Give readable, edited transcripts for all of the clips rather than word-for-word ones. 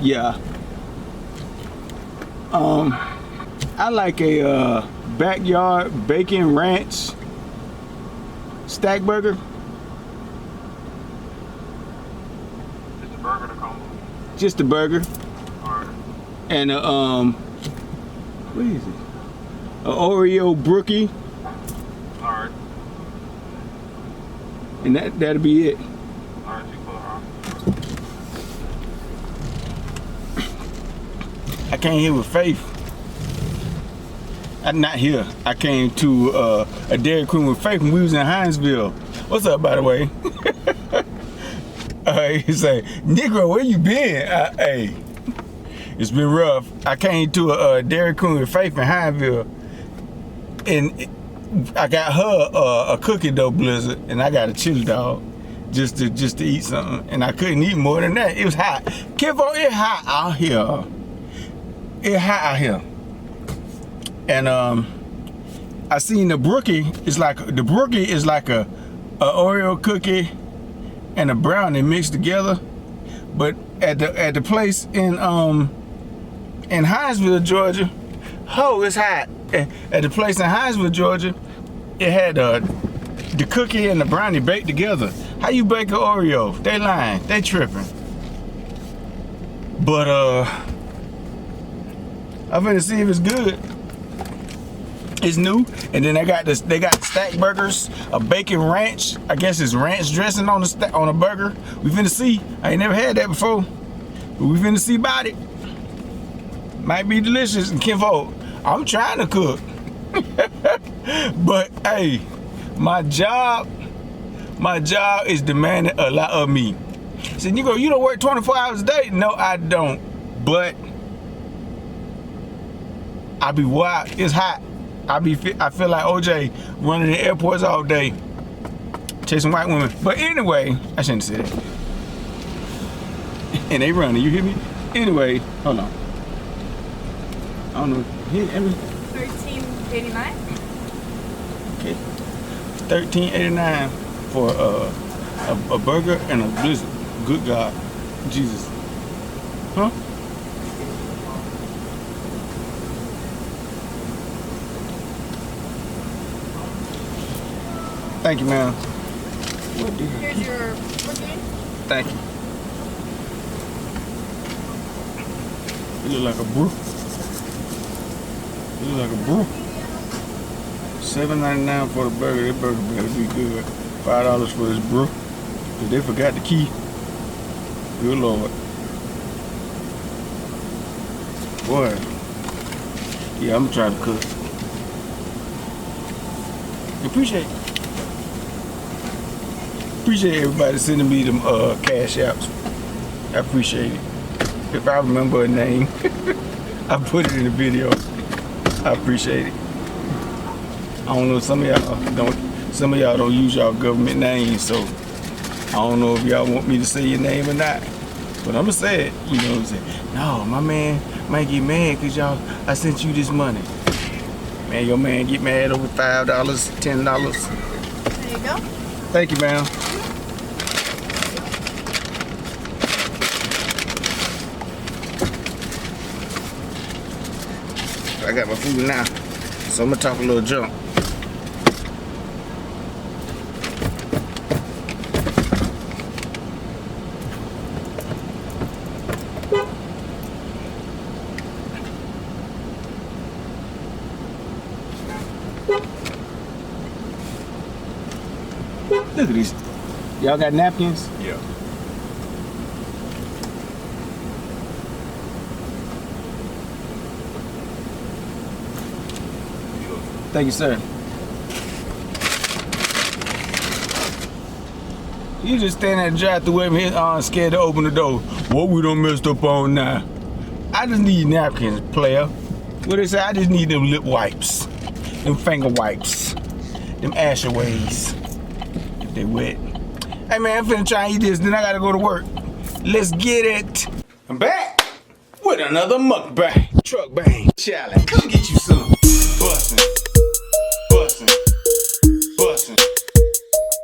Yeah. I like a backyard bacon ranch Stackburger. Just a burger to combo. Just a burger. Alright. And what is it? An Oreo Brookie. Alright. And that'll be it. Alright, you put her. I came here with Faith. I'm not here. I came to a Dairy Queen with Faith when we was in Hinesville. What's up, by the way? He say, Negro, where you been? Hey, it's been rough. I came to a Dairy Queen with Faith in Hinesville, and I got her a cookie dough blizzard, and I got a chili dog just to eat something, and I couldn't eat more than that. It was hot. KINFOK, it's hot out here. It's hot out here. And I seen the Brookie. The Brookie is like a Oreo cookie and a brownie mixed together. But at the place in Hinesville, Georgia, it's hot. At the place in Hinesville, Georgia, it had the cookie and the brownie baked together. How you bake an Oreo? They lying. They tripping. But I'm finna see if it's good. It's new, and then they got Stackburgers, a bacon ranch. I guess it's ranch dressing on a burger. We finna see. I ain't never had that before, but we finna see about it. Might be delicious. And KINFOK, I'm trying to cook, but hey, my job is demanding a lot of me. So you don't work 24 hours a day? No, I don't. But I be wild. It's hot. I feel like OJ running the airports all day, chasing white women. But anyway, I shouldn't say that. And they running, you hear me? Anyway, hold on. I don't know. $13.89. Okay. $13.89 for a burger and a blizzard. Good God, Jesus. Huh? Thank you, ma'am. Here's your booking. Thank you. You look like a brew. You look like a brew. $7.99 for the burger. That burger better be good. $5 for this brew. Cause they forgot the key. Good Lord. Boy. Yeah, I'm trying to cook. Appreciate everybody sending me them cash apps. I appreciate it. If I remember a name, I put it in the video. I appreciate it. I don't know, some of y'all don't use y'all government names, so I don't know if y'all want me to say your name or not. But I'ma say it, you know what I'm saying? No, my man might get mad cause I sent you this money. Man, your man get mad over $5, $10. There you go. Thank you, ma'am. I got my food now, so I'm gonna talk a little junk. Look at these. Y'all got napkins? Yeah. Thank you, sir. You just stand at the drive-thru with me, scared to open the door. What we done messed up on now? I just need napkins, player. What they say? I just need them lip wipes, them finger wipes, them ashaways. If they wet. Hey man, I'm finna try and eat this, then I gotta go to work. Let's get it. I'm back with another mukbang, truck bang challenge. Come get you some. Bussin'. Bussin', bussin',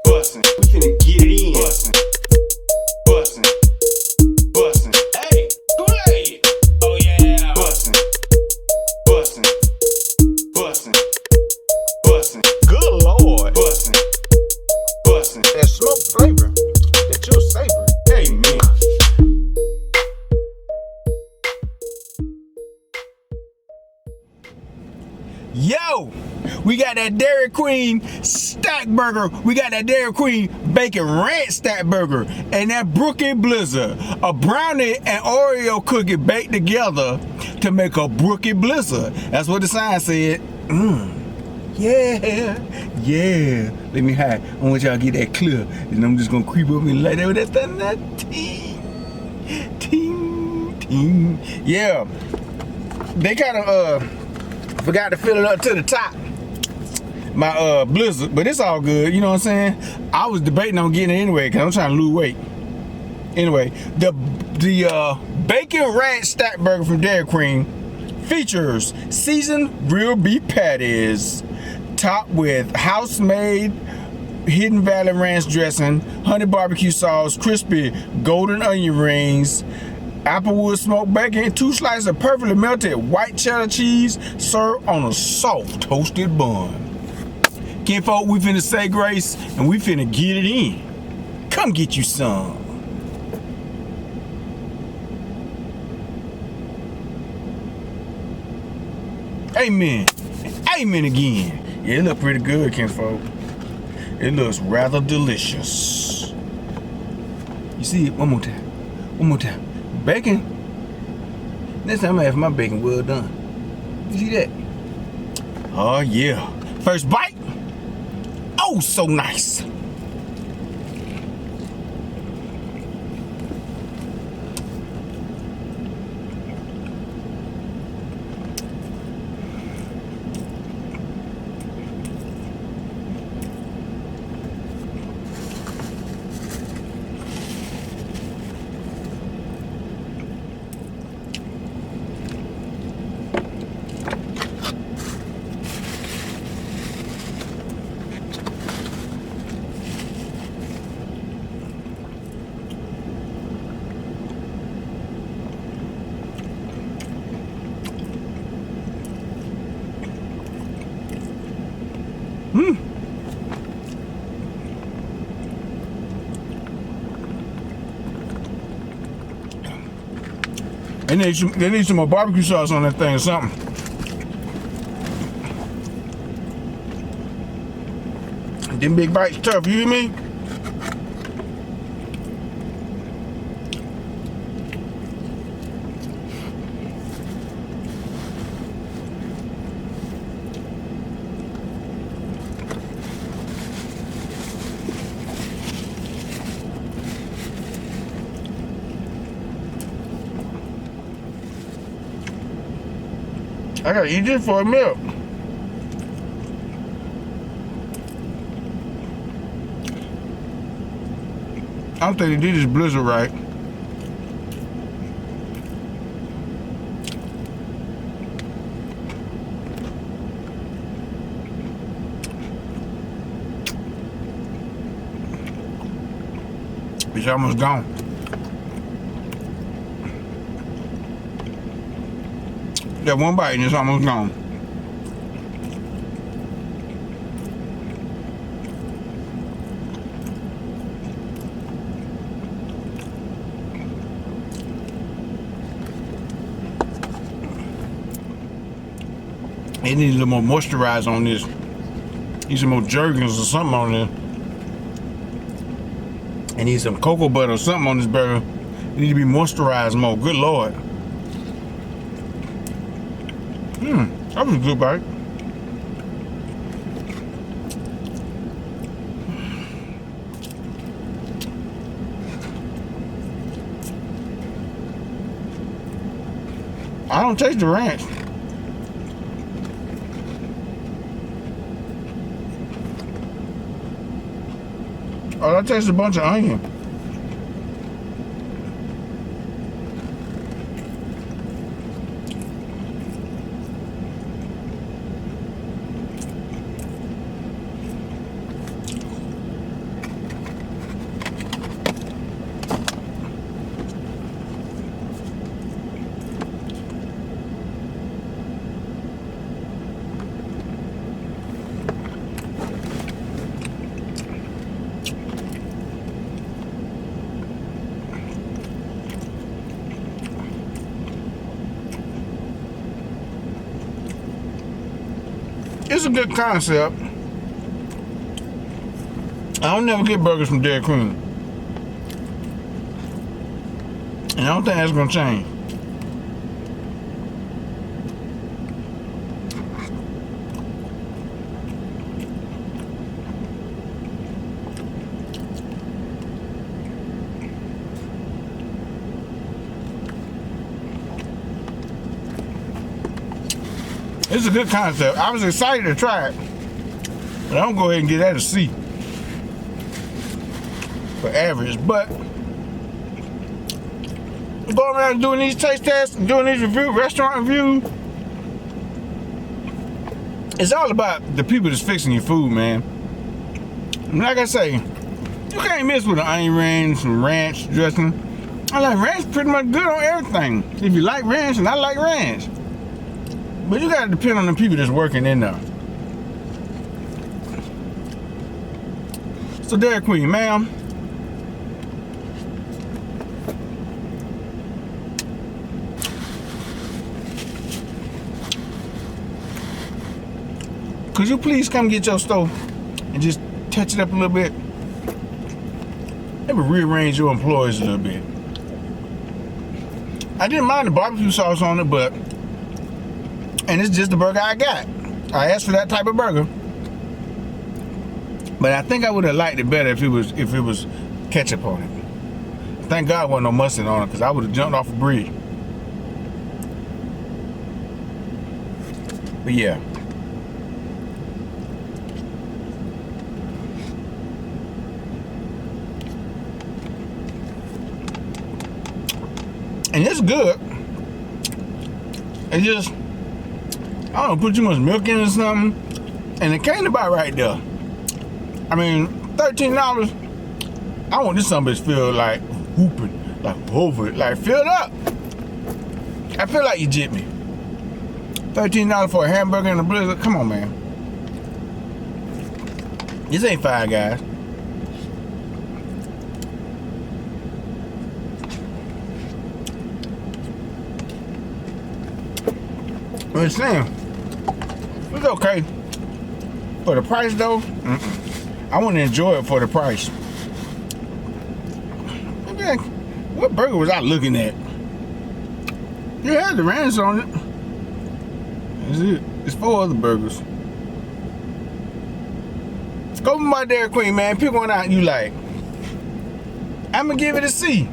bussin'. We finna get it in. Bussin', bussin', bussin'. Hey, go ahead. Yo, we got that Dairy Queen Stackburger. We got that Dairy Queen Bacon Ranch Stackburger. And that Brookie Blizzard. A brownie and Oreo cookie baked together to make a Brookie Blizzard. That's what the sign said. Yeah. Let me hide. I want y'all to get that clear. And I'm just gonna creep up and light that with that thing. That ting. Yeah. They kind of forgot to fill it up to the top. My Blizzard, but it's all good. You know what I'm saying? I was debating on getting it anyway because I'm trying to lose weight. Anyway, the Bacon Ranch Stackburger from Dairy Queen features seasoned grilled beef patties, topped with house-made Hidden Valley Ranch dressing, honey barbecue sauce, crispy golden onion rings, applewood smoked bacon, and 2 slices of perfectly melted white cheddar cheese served on a soft toasted bun. Kinfolk, we finna say grace and we finna get it in. Come get you some. Amen. Amen again. Yeah, it look pretty good, Kinfolk. It looks rather delicious. You see it? One more time. Bacon. Next time I have my bacon well done. You see that? Oh yeah. First bite. Oh, so nice. They need some more barbecue sauce on that thing or something. Them big bites tough, you hear me? I gotta eat this for a meal. I don't think they did this Blizzard right. It's almost gone. That one bite and it's almost gone. It needs a little more moisturize on this. Need some more Jergens or something on there. I need some cocoa butter or something on this burger. It needs to be moisturized more. Good Lord. That was a good bite. I don't taste the ranch. Oh, I taste a bunch of onion. it's a good concept. I don't never get burgers from Dairy Queen. And I don't think that's gonna change. It's a good concept. I was excited to try it. But I'm gonna go ahead and get that a C. For average. But going around doing these taste tests and doing these restaurant reviews, it's all about the people that's fixing your food, man. And like I say, you can't miss with an onion ring, some ranch dressing. I like ranch pretty much good on everything. If you like ranch, and I like ranch. But you gotta depend on the people that's working in there. So Dairy Queen, ma'am. Could you please come get your stove and just touch it up a little bit? Maybe rearrange your employees a little bit. I didn't mind the barbecue sauce on it, but and it's just the burger I got. I asked for that type of burger, but I think I would have liked it better if it was ketchup on it. Thank God wasn't no mustard on it, because I would have jumped off a bridge. But yeah. And it's good. It just, I don't know, put too much milk in it or something. And it came about right there. I mean, $13. I want this somebody to feel like hooping, like over it, like filled up. I feel like you jipped me. $13 for a hamburger and a blizzard. Come on, man. This ain't Five Guys. But it's saying, it's okay. For the price though, I want to enjoy it for the price. Okay, what burger was I looking at? You had the ranch on it. That's it. It's 4 other burgers. Go to my Dairy Queen, man. Pick one out you like. I'm gonna give it a C.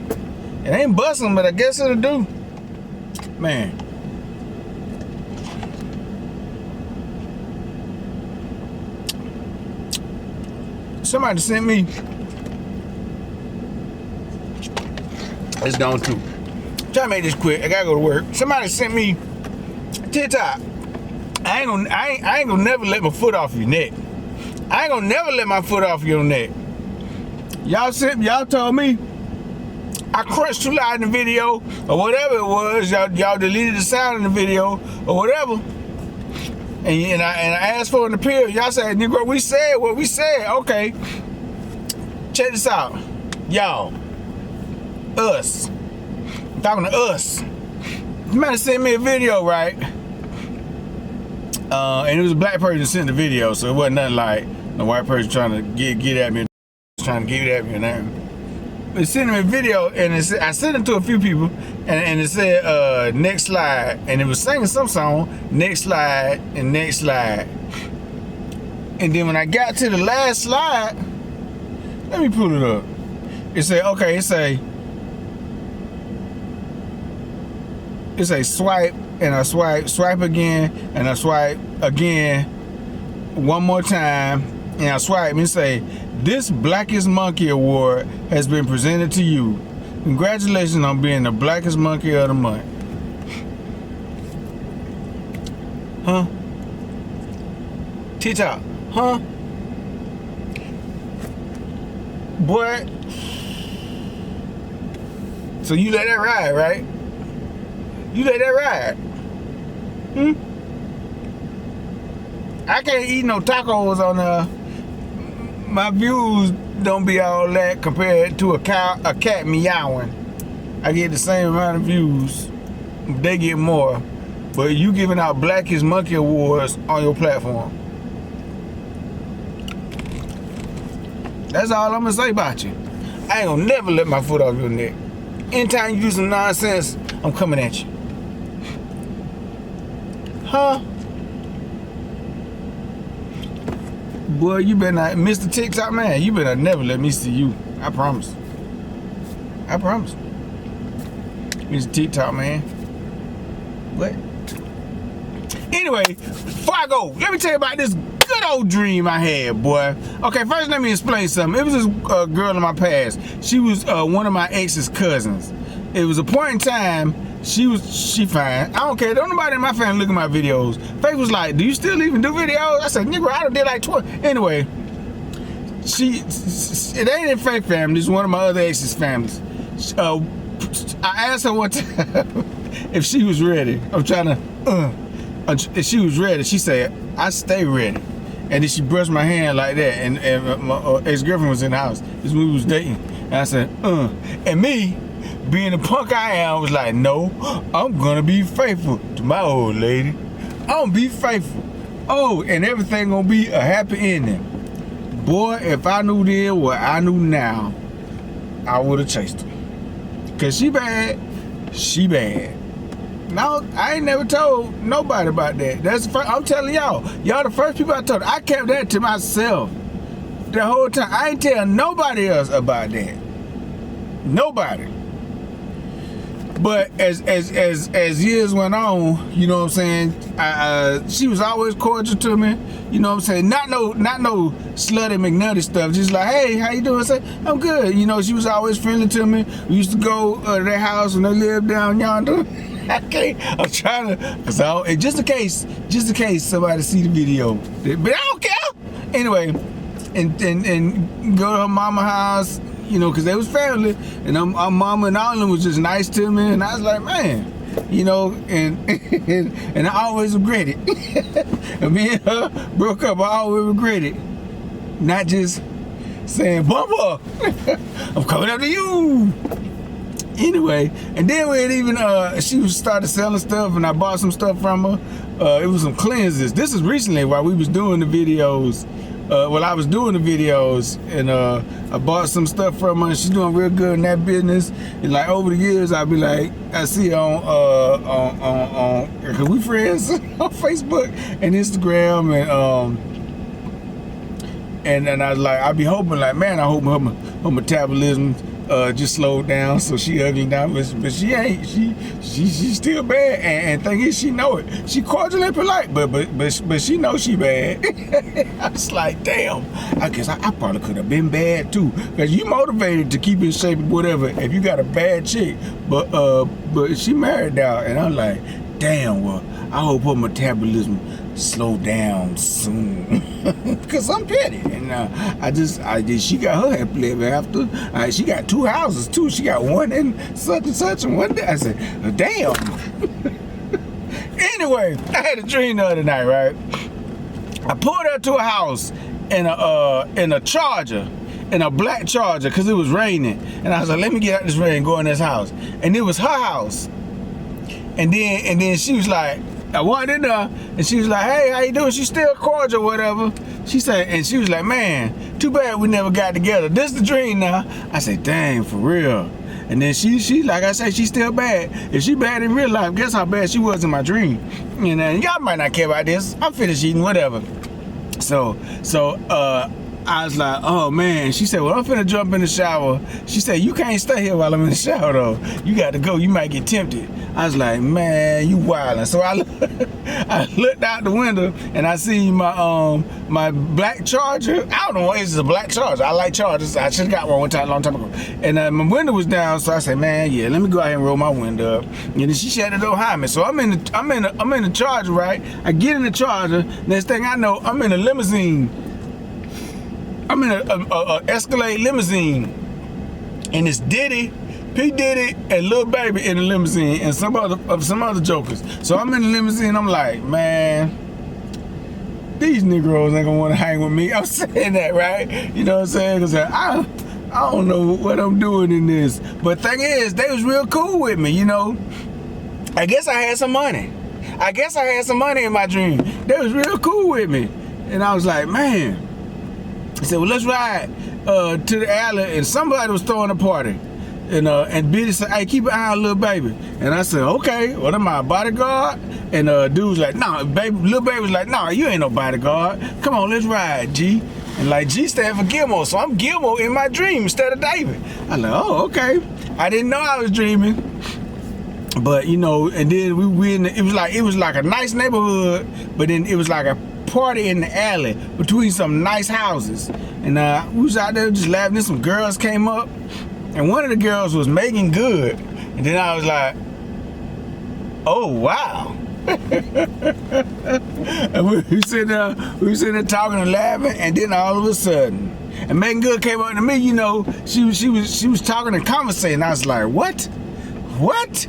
It ain't busting, but I guess it'll do. Man. Somebody sent me. It's gone too. Try to make this quick. I gotta go to work. Somebody sent me TikTok. I ain't gonna never let my foot off your neck. I ain't gonna never let my foot off your neck. Y'all told me I crunched too loud in the video or whatever it was. Y'all deleted the sound in the video or whatever. And I asked for an appeal. Y'all said, Negro, we said what we said. Okay. Check this out. Y'all. Us. I'm talking to us. Somebody sent me a video, right? And it was a black person sent the video, so it wasn't nothing like a white person trying to get at me, trying to get at me and that. They sent me a video, and I sent it to a few people, and it said, next slide. And it was singing some song, next slide, and next slide. And then when I got to the last slide, let me pull it up. It said, okay, it say swipe, and I swipe again, and I swipe again one more time, and I swipe, and it say, this Blackest Monkey Award has been presented to you. Congratulations on being the Blackest Monkey of the month. Huh? TikTok. Huh? Boy. So you let that ride, right? You let that ride. I can't eat no tacos on my views don't be all that compared to a cat meowing. I get the same amount of views. They get more. But you giving out Blackest Monkey Awards on your platform. That's all I'm gonna say about you. I ain't gonna never let my foot off your neck. Anytime you do some nonsense, I'm coming at you. Huh? Boy, you better not, Mr. TikTok man, you better never let me see you. I promise. I promise. Mr. TikTok man. What? Anyway, before I go, let me tell you about this good old dream I had, boy. Okay, first let me explain something. It was this girl in my past. She was one of my ex's cousins. It was a point in time, she fine. I don't care. Don't nobody in my family look at my videos. Faith was like, do you still even do videos? I said, nigga, I done did like 20. Anyway, it ain't in Faith family. It's one of my other ex's families. I asked her one time if she was ready. I'm trying to, if she was ready. She said, I stay ready. And then she brushed my hand like that. And my ex-girlfriend was in the house. This when we was dating. And I said, And me, being the punk I am, was like, no, I'm gonna be faithful to my old lady. I'm gonna be faithful. Oh, and everything gonna be a happy ending. Boy, if I knew then what I knew now, I would have chased her. Cause she bad, she bad. No, I ain't never told nobody about that. That's the first, I'm telling y'all the first people I told. I kept that to myself the whole time. I ain't tell nobody else about that. Nobody. But as years went on, you know what I'm saying, she was always cordial to me. You know what I'm saying? Not no slutty McNutty stuff. Just like, hey, how you doing? I say, I'm good. You know, she was always friendly to me. We used to go to their house when they lived down yonder. I'm trying to, cause just in case somebody see the video. But I don't care. Anyway, and go to her mama house. You know, because they was family, and our mama and all of them was just nice to me, and I was like, man, you know, and I always regret it. And me and her broke up, I always regret it. Not just saying, Bumper, I'm coming up to you. Anyway, and then we had even, she started selling stuff, and I bought some stuff from her. It was some cleanses. This is recently while we was doing the videos. I was doing the videos, and I bought some stuff from her, and she's doing real good in that business. And like over the years, I'll be like, I see her on cause we friends on Facebook and Instagram, and I was like, I be hoping like, man, I hope her metabolism just slowed down, so she ugly now, but she ain't. She's still bad, and thing is, she know it. She cordial and polite, but she knows she bad. I was like, damn. I guess I probably could have been bad too, cause you motivated to keep in shape or whatever. If you got a bad chick, but she married now, and I'm like, damn. Well, I hope her metabolism slow down soon. Cause I'm petty, and she got her happy ever after. She got 2 houses too. She got one in such and such, and one day I said, damn. Anyway, I had a dream the other night, right? I pulled her to a house in a Charger, in a black Charger, cause it was raining, and I was like, let me get out this rain and go in this house, and it was her house, and then she was like, I walked in there, and she was like, hey, how you doing? She still cordial or whatever. She said, and she was like, man, too bad we never got together. This the dream now. I said, dang, for real. And then she like I said, she's still bad. If she bad in real life, guess how bad she was in my dream. And y'all might not care about this. I'm finished eating, whatever. So I was like, oh man. She said, well, I'm finna jump in the shower. She said, you can't stay here while I'm in the shower though. You got to go. You might get tempted. I was like, man, you wildin'. So I looked out the window and I see my black Charger. I don't know why it's a black Charger. I like Chargers. I should have got one time, a long time ago. And my window was down, so I said, man, yeah, let me go out here and roll my window up. And then she shut the door behind me. So I'm in the Charger, right? I get in the Charger. Next thing I know, I'm in a limousine. I'm in a Escalade limousine, and it's Diddy, P. Diddy, and Lil Baby in the limousine, and some other jokers. So I'm in the limousine. I'm like, man, these Negroes ain't gonna want to hang with me. I'm saying that, right? You know what I'm saying? Cause I don't know what I'm doing in this. But thing is, they was real cool with me. You know, I guess I had some money. In my dream. They was real cool with me, and I was like, man. I said, well, let's ride. to the alley, and somebody was throwing a party. And Billy said, hey, keep an eye on little baby. And I said, okay, what am I, a bodyguard? And dude was like, no, baby, little baby was like, no, you ain't no bodyguard. Come on, let's ride, G. And like G stand for Gilmore, so I'm Gilmore in my dream instead of David. I like, oh, okay. I didn't know I was dreaming. But you know, and then it was like a nice neighborhood, but then it was like a party in the alley between some nice houses. And we was out there just laughing, and some girls came up. And one of the girls was making good. And then I was like, oh, wow. And we were sitting there talking and laughing. And then all of a sudden, and Megan Good came up to me, you know, she was talking and conversating. I was like, what? What?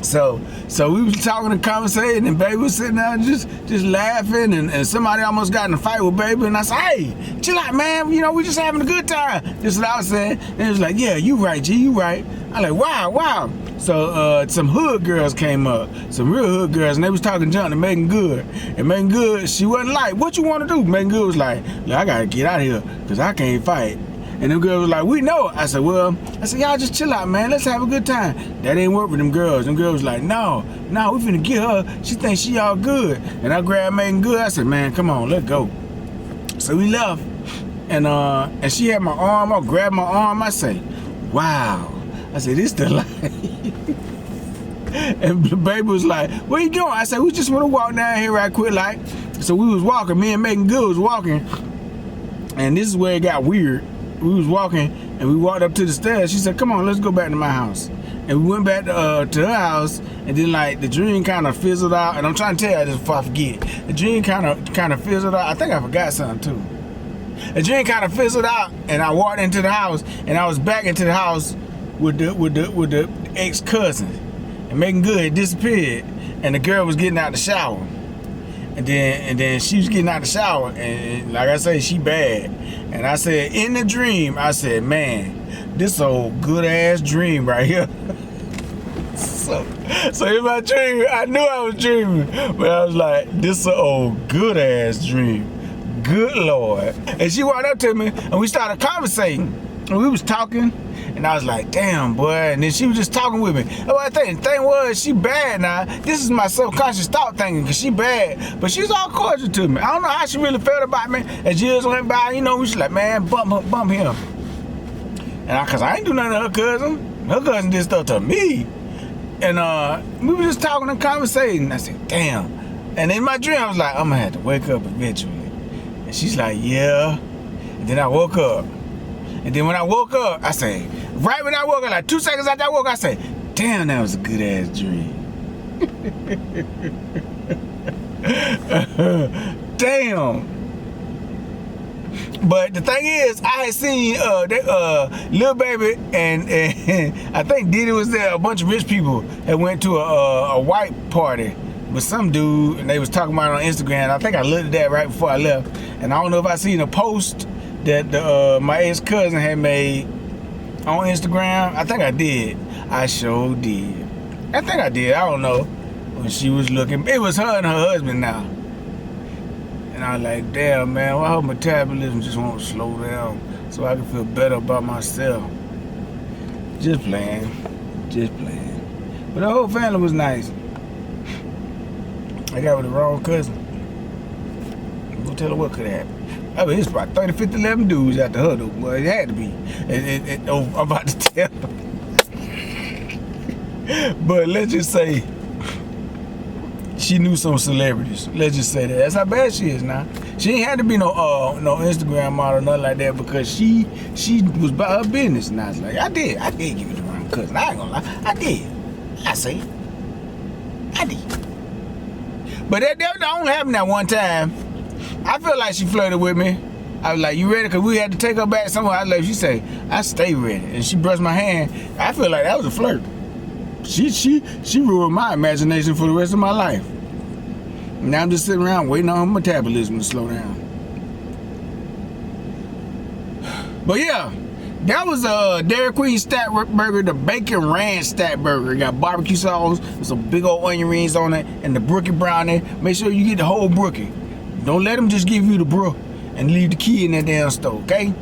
So we was talking and conversating, and baby was sitting there just laughing, and somebody almost got in a fight with baby, and I said, hey, chill out, man, you know, we just having a good time. This is what I was saying. And it was like, yeah, you right, G, you right. I like, wow. So some hood girls came up, some real hood girls, and they was talking junk to Megan Good. And Megan Good, she wasn't like, what you want to do? Megan Good was like, I gotta get out of here, because I can't fight. And them girls was like, we know it. I said, y'all just chill out, man. Let's have a good time. That ain't work with them girls. Them girls was like, no, we finna get her. She thinks she all good. And I grabbed Megan Good. I said, man, come on, let's go. So we left. And she had my arm. I grabbed my arm. I say, wow. I said, this the life. And the baby was like, where you going? I said, we just want to walk down here right quick, like. So we was walking. Me and Megan Good was walking. And this is where it got weird. We was walking, and we walked up to the stairs. She said, come on, let's go back to my house. And we went back to her house, and then like the dream kind of fizzled out. And I'm trying to tell you this before I forget. The dream kind of fizzled out. I think I forgot something too. The dream kind of fizzled out, and I walked into the house, and I was back into the house with the ex-cousin. And Megan Good had disappeared, and the girl was getting out the shower. And then she was getting out the shower, and like I say, she bad. And I said, in the dream, I said, man, this old good ass dream right here. So in my dream, I knew I was dreaming, but I was like, this old good ass dream. Good Lord. And she walked up to me, and we started conversating. And we was talking, and I was like, damn, boy. And then she was just talking with me. And what I think, the thing was, she bad now. This is my subconscious thought thinking, because she bad. But she's all cordial to me. I don't know how she really felt about me. As years went by, you know, we was like, man, bump him. And because I ain't do nothing to her cousin. Her cousin did stuff to me. And we were just talking and conversating. I said, damn. And in my dream, I was like, I'm going to have to wake up eventually. And she's like, yeah. And then I woke up. And then when I woke up, I say, right when I woke up, like 2 seconds after I woke up, I say, damn, that was a good ass dream. Damn. But the thing is, I had seen Lil Baby and I think Diddy was there. A bunch of rich people that went to a white party with some dude, and they was talking about it on Instagram. I think I looked at that right before I left. And I don't know if I seen a post that my ex-cousin had made on Instagram. I think I did. I sure did. I think I did. I don't know. When she was looking, it was her and her husband now. And I was like, damn, man, why her metabolism just won't slow down so I can feel better about myself. Just playing. But the whole family was nice. I got with the wrong cousin. Go tell her what could happen. I mean, it's about 30, 50, 11 dudes after her, though. Well, it had to be. I'm about to tell her. But let's just say she knew some celebrities. Let's just say that. That's how bad she is now. She ain't had to be no Instagram model, nothing like that, because she was about her business. And I was like, I did give it to my cousin. I ain't gonna lie. I did. I say, I did. But that only happened that one time. I feel like she flirted with me. I was like, you ready? Because we had to take her back somewhere. I was like, she said, I stay ready. And she brushed my hand. I feel like that was a flirt. She ruined my imagination for the rest of my life. Now I'm just sitting around waiting on her metabolism to slow down. But yeah, that was Dairy Queen Stackburger, the bacon ranch Stackburger. It got barbecue sauce with some big old onion rings on it and the brookie brownie. Make sure you get the whole brookie. Don't let them just give you the brook and leave the key in that damn stove, okay?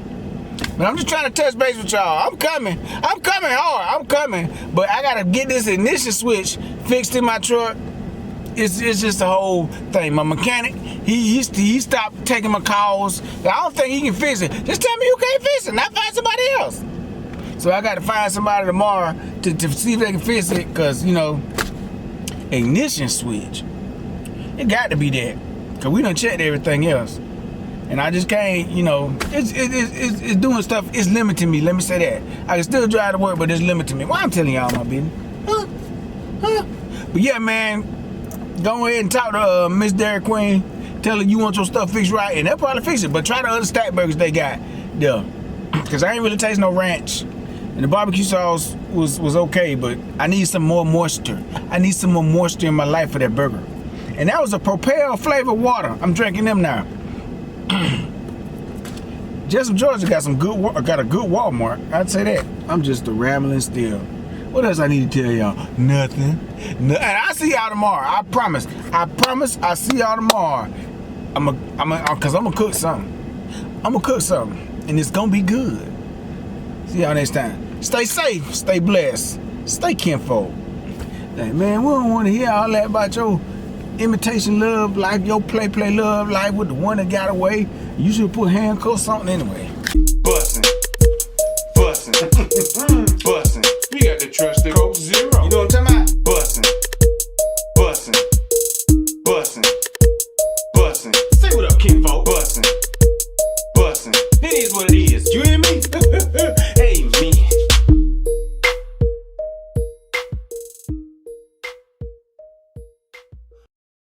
But I'm just trying to touch base with y'all. I'm coming hard. I'm coming. But I gotta get this ignition switch fixed in my truck. It's just the whole thing. My mechanic, he stopped taking my calls. I don't think he can fix it. Just tell me you can't fix it, not find somebody else. So I gotta find somebody tomorrow to see if they can fix it, cause you know, ignition switch. It got to be that. Cause we done checked everything else. And I just can't, you know, it's doing stuff, it's limiting me, let me say that. I can still drive to work, but it's limiting me. Well, I'm telling y'all my business. But yeah, man, go ahead and talk to Miss Dairy Queen. Tell her you want your stuff fixed right, and they'll probably fix it. But try the other Stackburgers they got there. Because I ain't really taste no ranch. And the barbecue sauce was okay, but I need some more moisture. I need some more moisture in my life for that burger. And that was a Propel flavored water. I'm drinking them now. Jessup, Georgia got a good Walmart. I'd say that. I'm just a rambling still. What else I need to tell y'all? Nothing. And I'll see y'all tomorrow. I promise. I'll see y'all tomorrow. Cause I'm gonna cook something. And it's gonna be good. See y'all next time. Stay safe, stay blessed, stay kinfolk. Hey, man, we don't want to hear all that about your imitation love life, your play love life with the one that got away. You should put handcuffs on anyway. Bustin'.